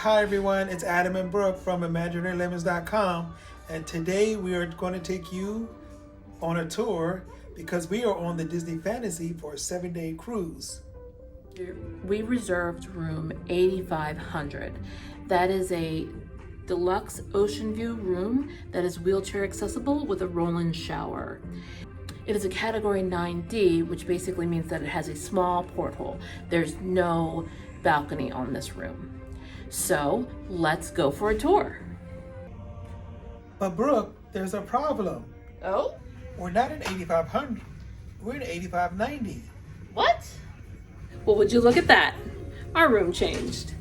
Hi everyone, it's Adam and Brooke from ImaginaryLemons.com, and today we are going to take you on a tour because we are on the Disney Fantasy for a 7-day cruise. We reserved room 8500. That is a deluxe ocean view room that is wheelchair accessible with a roll-in shower. It is a category 9D, which basically means that it has a small porthole. There's no balcony on this room. So let's go for a tour. But Brooke, there's a problem. Oh? We're not in 8500, we're in 8590. What? Well, would you look at that? Our room changed.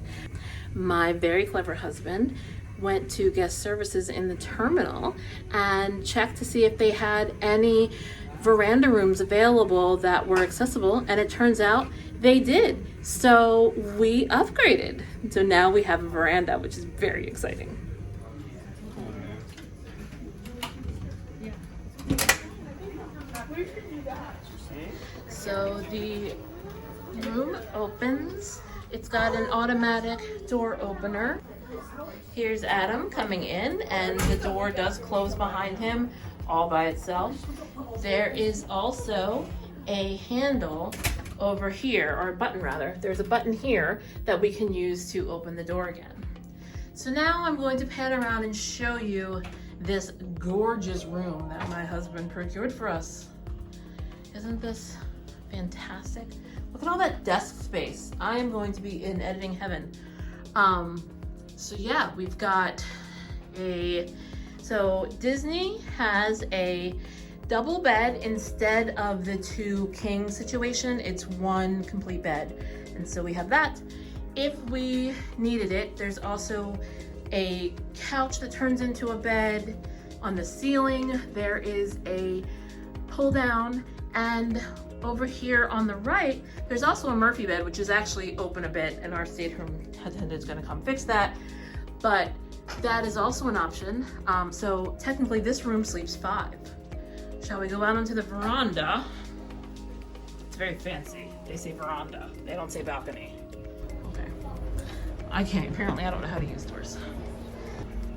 My very clever husband went to guest services in the terminal and checked to see if they had any veranda rooms available that were accessible, and it turns out they did. So we upgraded. So now we have a veranda, which is very exciting. So the room opens. It's got an automatic door opener. Here's Adam coming in, and the door does close behind him all by itself. There is also a handle over here, or a button rather. There's a button here that we can use to open the door again. So now I'm going to pan around and show you this gorgeous room that my husband procured for us. Isn't this fantastic? Look at all that desk space. I am going to be in editing heaven. So yeah, we've got so Disney has a double bed instead of the 2 king situation. It's 1 complete bed. And so we have that. If we needed it, there's also a couch that turns into a bed. On the ceiling, there is a pull down, and over here on the right, there's also a Murphy bed, which is actually open a bit, and our stateroom attendant is gonna come fix that. But that is also an option. So technically this room sleeps 5. Shall we go out onto the veranda? It's very fancy. They say veranda. They don't say balcony. Okay. Apparently I don't know how to use doors.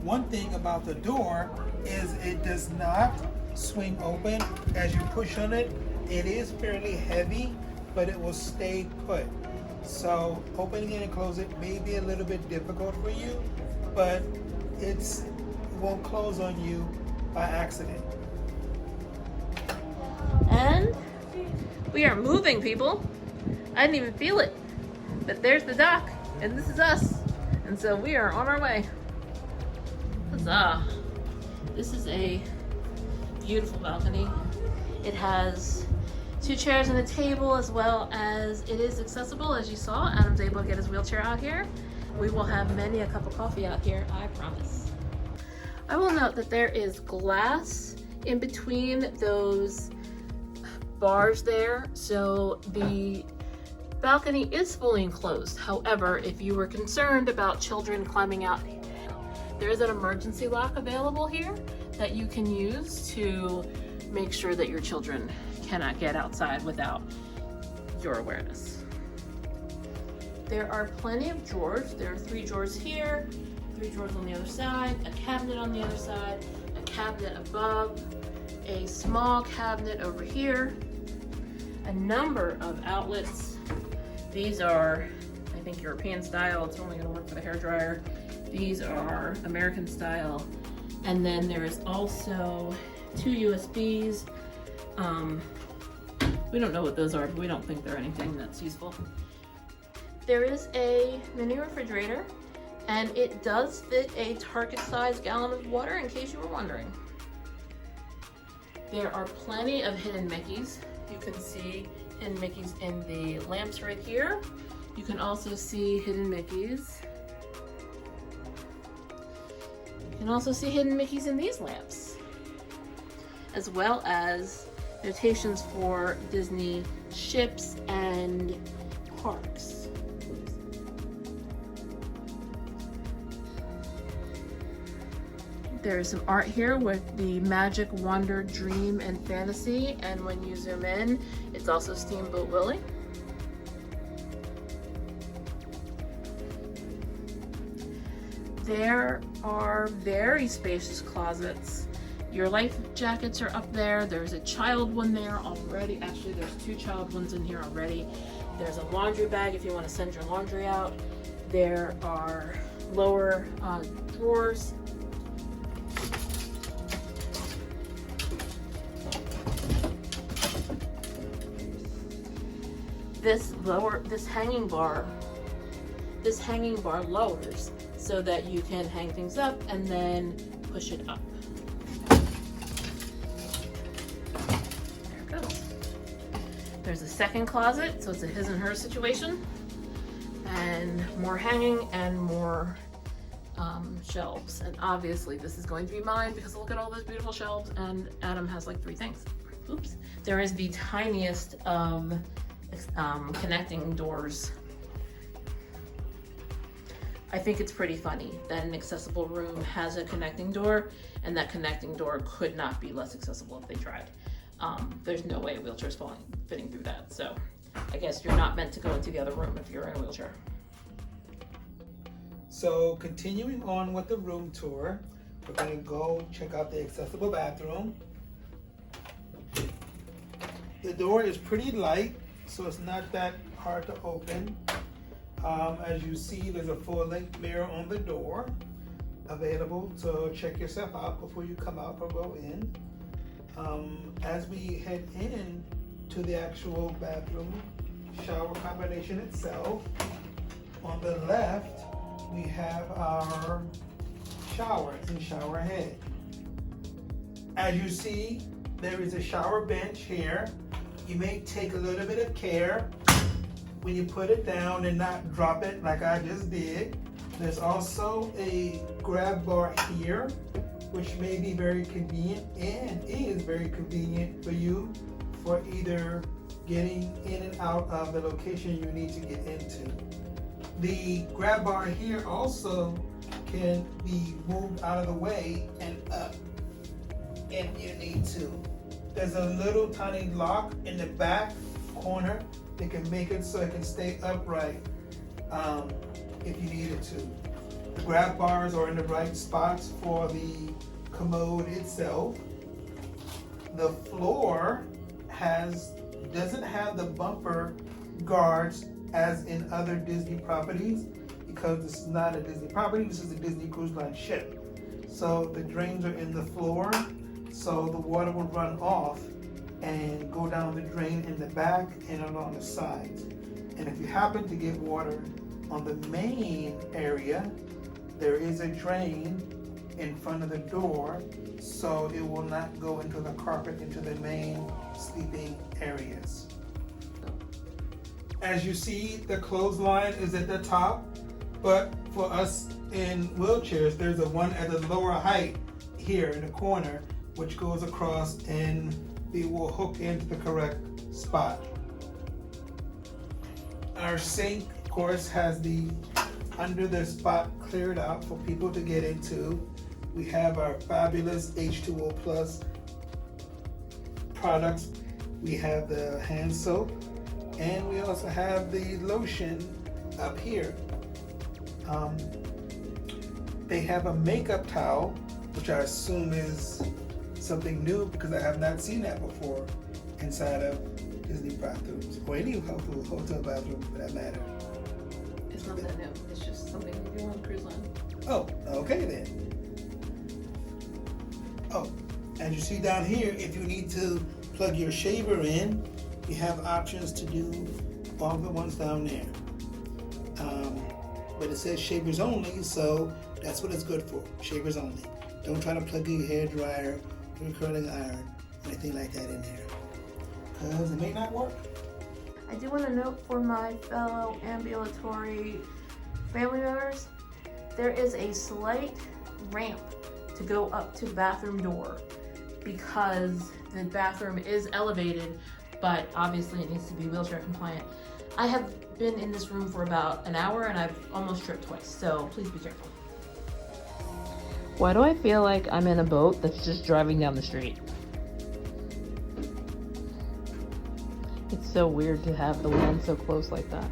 One thing about the door is it does not swing open. As you push on it, it is fairly heavy, but it will stay put. So opening it and closing it may be a little bit difficult for you, but it won't close on you by accident. And we are moving, people. I didn't even feel it, but there's the dock, and this is us. And so we are on our way. Huzzah. This is a beautiful balcony. It has 2 chairs and a table, as well as it is accessible. As you saw, Adam's able to get his wheelchair out here. We will have many a cup of coffee out here, I promise. I will note that there is glass in between those bars there, so the balcony is fully enclosed. However, if you were concerned about children climbing out, there is an emergency lock available here that you can use to make sure that your children cannot get outside without your awareness. There are plenty of drawers. There are 3 drawers here, 3 drawers on the other side, a cabinet on the other side, a cabinet above, a small cabinet over here, a number of outlets. These are, I think, European style. It's only gonna work for the hairdryer. These are American style. And then there is also 2 USBs. We don't know what those are, but we don't think they're anything that's useful. There is a mini refrigerator, and it does fit a Target-sized gallon of water, in case you were wondering. There are plenty of hidden Mickeys. You can see hidden Mickeys in the lamps right here. You can also see hidden Mickeys. You can also see hidden Mickeys in these lamps, as well as notations for Disney ships and parks. There's some art here with the Magic, Wonder, Dream, and Fantasy, and when you zoom in, it's also Steamboat Willie. There are very spacious closets. Your life jackets are up there. There's a child one there already. Actually, there's 2 child ones in here already. There's a laundry bag if you want to send your laundry out. There are lower drawers. This hanging bar lowers so that you can hang things up and then push it up. There it goes. There's a second closet, so it's a his and her situation, and more hanging and more shelves. And obviously this is going to be mine because look at all those beautiful shelves, and Adam has like 3 things. Oops. There is the tiniest of connecting doors. I think it's pretty funny that an accessible room has a connecting door, and that connecting door could not be less accessible if they tried. There's no way a wheelchair's fitting through that, so I guess you're not meant to go into the other room if you're in a wheelchair. So continuing on with the room tour, we're going to go check out the accessible bathroom. The door is pretty light, so it's not that hard to open. As you see, there's a full-length mirror on the door available, so check yourself out before you come out or go in. As we head in to the actual bathroom shower combination itself, on the left we have our showers and shower head. As you see, there is a shower bench here. You may take a little bit of care when you put it down and not drop it like I just did. There's also a grab bar here, which may be very convenient and is very convenient for you for either getting in and out of the location you need to get into. The grab bar here also can be moved out of the way and up if you need to. There's a little tiny lock in the back corner that can make it so it can stay upright if you needed to. The grab bars are in the right spots for the commode itself. The floor doesn't have the bumper guards as in other Disney properties, because this is not a Disney property, this is a Disney Cruise Line ship. So the drains are in the floor, so the water will run off and go down the drain in the back and along the sides. And if you happen to get water on the main area, there is a drain in front of the door, so it will not go into the carpet into the main sleeping areas. As you see, the clothesline is at the top, but for us in wheelchairs, there's a one at the lower height here in the corner, which goes across and it will hook into the correct spot. Our sink, of course, has the under the spot cleared out for people to get into. We have our fabulous H2O Plus products. We have the hand soap, and we also have the lotion up here. They have a makeup towel, which I assume is something new because I have not seen that before inside of Disney bathrooms, or any hotel bathroom for that matter. It's not that new, it's just something you do on cruise line. Oh, okay then. Oh, as you see down here, if you need to plug your shaver in, you have options to do all the ones down there. But it says shavers only, so that's what it's good for, shavers only. Don't try to plug your hair dryer, your curling iron, anything like that in there, because it may not work. I do want to note for my fellow ambulatory family members, there is a slight ramp to go up to the bathroom door because the bathroom is elevated, but obviously it needs to be wheelchair compliant. I have been in this room for about an hour and I've almost tripped twice, so please be careful. Why do I feel like I'm in a boat that's just driving down the street? It's so weird to have the land so close like that.